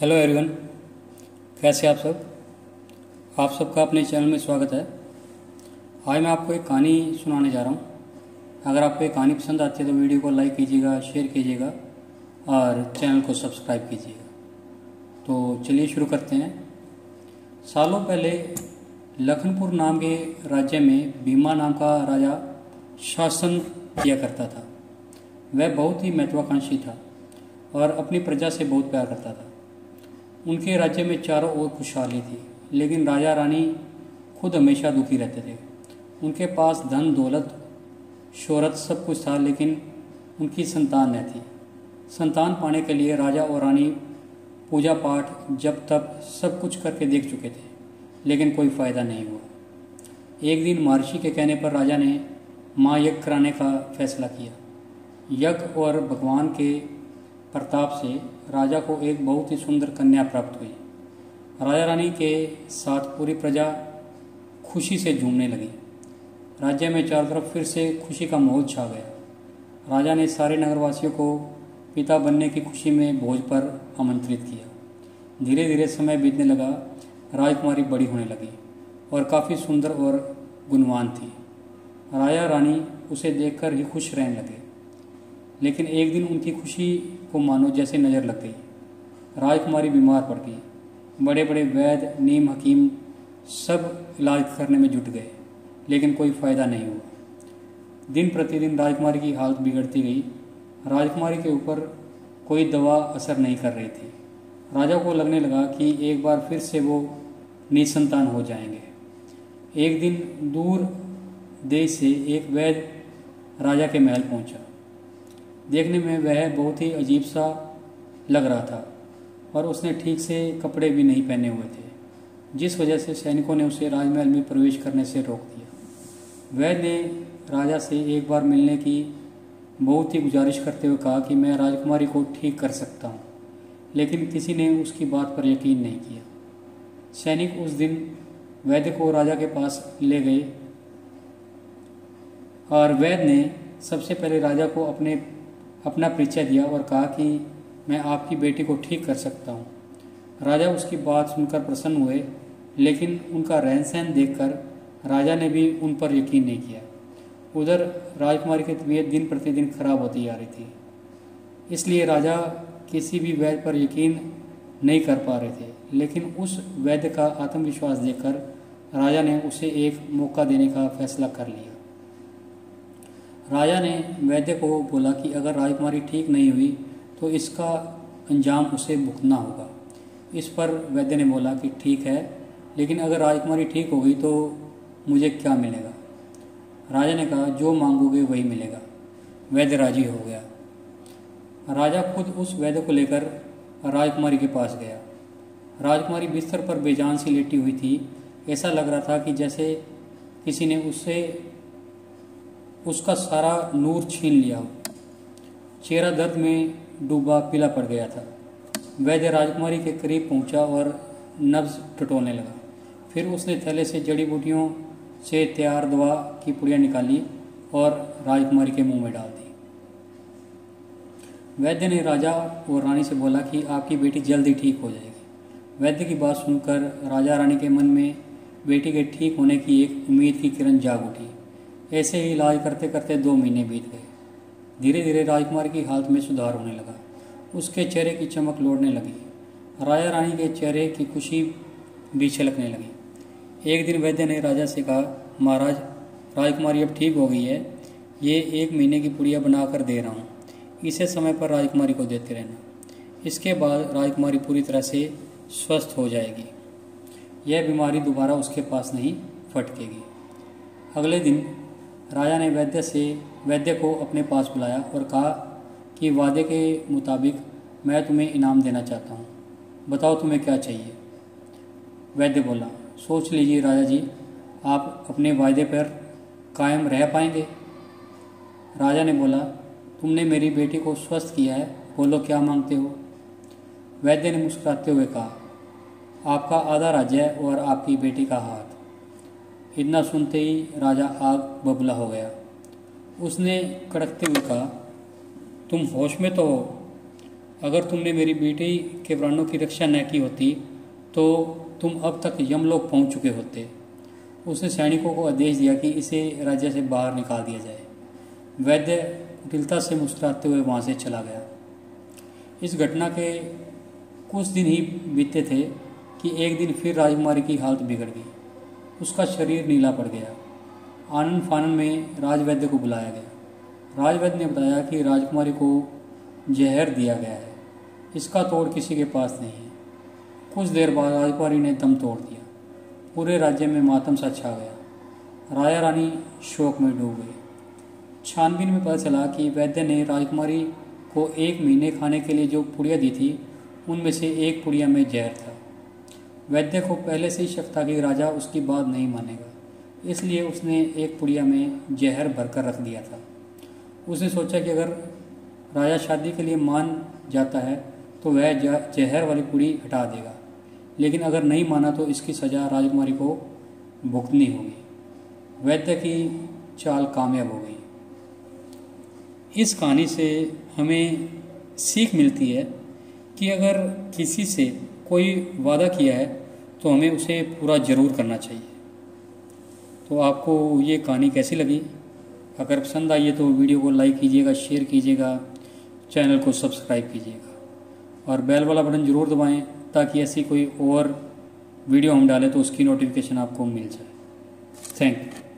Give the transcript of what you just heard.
Hello everyone, कैसे आप सब। आप सबका अपने चैनल में स्वागत है। आज मैं आपको एक कहानी सुनाने जा रहा हूँ। अगर आपको एक कहानी पसंद आती है तो वीडियो को लाइक कीजिएगा, शेयर कीजिएगा और चैनल को सब्सक्राइब कीजिएगा। तो चलिए शुरू करते हैं। सालों पहले लखनपुर नाम के राज्य में भीमा नाम का राजा शासन किया करता था। वह बहुत ही महत्वाकांक्षी था और अपनी प्रजा से बहुत प्यार करता था। उनके राज्य में चारों ओर खुशहाली थी, लेकिन राजा रानी खुद हमेशा दुखी रहते थे। उनके पास धन दौलत शोहरत सब कुछ था, लेकिन उनकी संतान न थी। संतान पाने के लिए राजा और रानी पूजा पाठ जप तप सब कुछ करके देख चुके थे, लेकिन कोई फ़ायदा नहीं हुआ। एक दिन महर्षि के कहने पर राजा ने महायज्ञ कराने का फैसला किया। यज्ञ और भगवान के प्रताप से राजा को एक बहुत ही सुंदर कन्या प्राप्त हुई। राजा रानी के साथ पूरी प्रजा खुशी से झूमने लगी। राज्य में चारों तरफ फिर से खुशी का माहौल छा गया। राजा ने सारे नगरवासियों को पिता बनने की खुशी में भोज पर आमंत्रित किया। धीरे धीरे समय बीतने लगा। राजकुमारी बड़ी होने लगी और काफ़ी सुंदर और गुणवान थी। राजा रानी उसे देखकर ही खुश रहने लगे, लेकिन एक दिन उनकी खुशी को मानो जैसे नज़र लग गई। राजकुमारी बीमार पड़ गई। बड़े बड़े वैद्य नीम हकीम सब इलाज करने में जुट गए, लेकिन कोई फ़ायदा नहीं हुआ। दिन प्रतिदिन राजकुमारी की हालत बिगड़ती गई। राजकुमारी के ऊपर कोई दवा असर नहीं कर रही थी। राजा को लगने लगा कि एक बार फिर से वो निसंतान हो जाएंगे। एक दिन दूर देश से एक वैद्य राजा के महल पहुंचा। देखने में वह बहुत ही अजीब सा लग रहा था और उसने ठीक से कपड़े भी नहीं पहने हुए थे, जिस वजह से सैनिकों ने उसे राजमहल में प्रवेश करने से रोक दिया। वैद्य ने राजा से एक बार मिलने की बहुत ही गुजारिश करते हुए कहा कि मैं राजकुमारी को ठीक कर सकता हूँ, लेकिन किसी ने उसकी बात पर यकीन नहीं किया। सैनिक उस दिन वैद्य को राजा के पास ले गए और वैद्य ने सबसे पहले राजा को अपना परिचय दिया और कहा कि मैं आपकी बेटी को ठीक कर सकता हूँ। राजा उसकी बात सुनकर प्रसन्न हुए, लेकिन उनका रहन सहन देखकर राजा ने भी उन पर यकीन नहीं किया। उधर राजकुमारी की तबीयत दिन प्रतिदिन खराब होती जा रही थी, इसलिए राजा किसी भी वैद्य पर यकीन नहीं कर पा रहे थे। लेकिन उस वैद्य का आत्मविश्वास देखकर राजा ने उसे एक मौका देने का फैसला कर लिया। राजा ने वैद्य को बोला कि अगर राजकुमारी ठीक नहीं हुई तो इसका अंजाम उसे भुगतना होगा। इस पर वैद्य ने बोला कि ठीक है, लेकिन अगर राजकुमारी ठीक हो गई तो मुझे क्या मिलेगा। राजा ने कहा जो मांगोगे वही मिलेगा। वैद्य राजी हो गया। राजा खुद उस वैद्य को लेकर राजकुमारी के पास गया। राजकुमारी बिस्तर पर बेजान सी लेटी हुई थी। ऐसा लग रहा था कि जैसे किसी ने उसका सारा नूर छीन लिया हो। चेहरा दर्द में डूबा पीला पड़ गया था। वैद्य राजकुमारी के करीब पहुंचा और नब्ज टटोलने लगा। फिर उसने थैले से जड़ी बूटियों से तैयार दवा की पुड़िया निकाली और राजकुमारी के मुंह में डाल दी। वैद्य ने राजा और रानी से बोला कि आपकी बेटी जल्दी ठीक हो जाएगी। वैद्य की बात सुनकर राजा रानी के मन में बेटी के ठीक होने की एक उम्मीद की किरण जाग उठी। ऐसे ही इलाज करते करते 2 महीने बीत गए। धीरे धीरे राजकुमारी की हालत में सुधार होने लगा। उसके चेहरे की चमक लौटने लगी। राजा रानी के चेहरे की खुशी भी छलकने लगी। एक दिन वैद्य ने राजा से कहा, महाराज, राजकुमारी अब ठीक हो गई है। ये 1 महीने की पुड़िया बनाकर दे रहा हूँ। इसे समय पर राजकुमारी को देते रहना। इसके बाद राजकुमारी पूरी तरह से स्वस्थ हो जाएगी। यह बीमारी दोबारा उसके पास नहीं फटकेगी। अगले दिन राजा ने वैद्य को अपने पास बुलाया और कहा कि वादे के मुताबिक मैं तुम्हें इनाम देना चाहता हूँ। बताओ तुम्हें क्या चाहिए। वैद्य बोला, सोच लीजिए राजा जी, आप अपने वादे पर कायम रह पाएंगे। राजा ने बोला, तुमने मेरी बेटी को स्वस्थ किया है, बोलो क्या मांगते हो। वैद्य ने मुस्कुराते हुए कहा, आपका आधा राज्य और आपकी बेटी का हाथ। इतना सुनते ही राजा आग बबूला हो गया। उसने कड़कते हुए कहा, तुम होश में तो हो? अगर तुमने मेरी बेटी के प्राणों की रक्षा न की होती तो तुम अब तक यमलोक पहुंच चुके होते। उसने सैनिकों को आदेश दिया कि इसे राज्य से बाहर निकाल दिया जाए। वैद्य कुटिलता से मुस्कुराते हुए वहाँ से चला गया। इस घटना के कुछ दिन ही बीते थे कि एक दिन फिर राजकुमारी की हालत बिगड़ गई। उसका शरीर नीला पड़ गया। आनन फानन में राजवैद्य को बुलाया गया। राजवैद्य ने बताया कि राजकुमारी को जहर दिया गया है, इसका तोड़ किसी के पास नहीं है। कुछ देर बाद राजकुमारी ने दम तोड़ दिया। पूरे राज्य में मातम सा छा गया। राजा रानी शोक में डूब गए। छानबीन में पता चला कि वैद्य ने राजकुमारी को 1 महीने खाने के लिए जो पुड़िया दी थी उनमें से एक पुड़िया में जहर था। वैद्य को पहले से ही शक था कि राजा उसकी बात नहीं मानेगा, इसलिए उसने एक पुड़िया में जहर भरकर रख दिया था। उसने सोचा कि अगर राजा शादी के लिए मान जाता है तो वह जहर वाली पुड़ी हटा देगा, लेकिन अगर नहीं माना तो इसकी सज़ा राजकुमारी को भुगतनी होगी। वैद्य की चाल कामयाब हो गई। इस कहानी से हमें सीख मिलती है कि अगर किसी से कोई वादा किया है तो हमें उसे पूरा ज़रूर करना चाहिए। तो आपको ये कहानी कैसी लगी? अगर पसंद आई है तो वीडियो को लाइक कीजिएगा, शेयर कीजिएगा, चैनल को सब्सक्राइब कीजिएगा और बेल वाला बटन ज़रूर दबाएं ताकि ऐसी कोई और वीडियो हम डालें तो उसकी नोटिफिकेशन आपको मिल जाए। Thank you.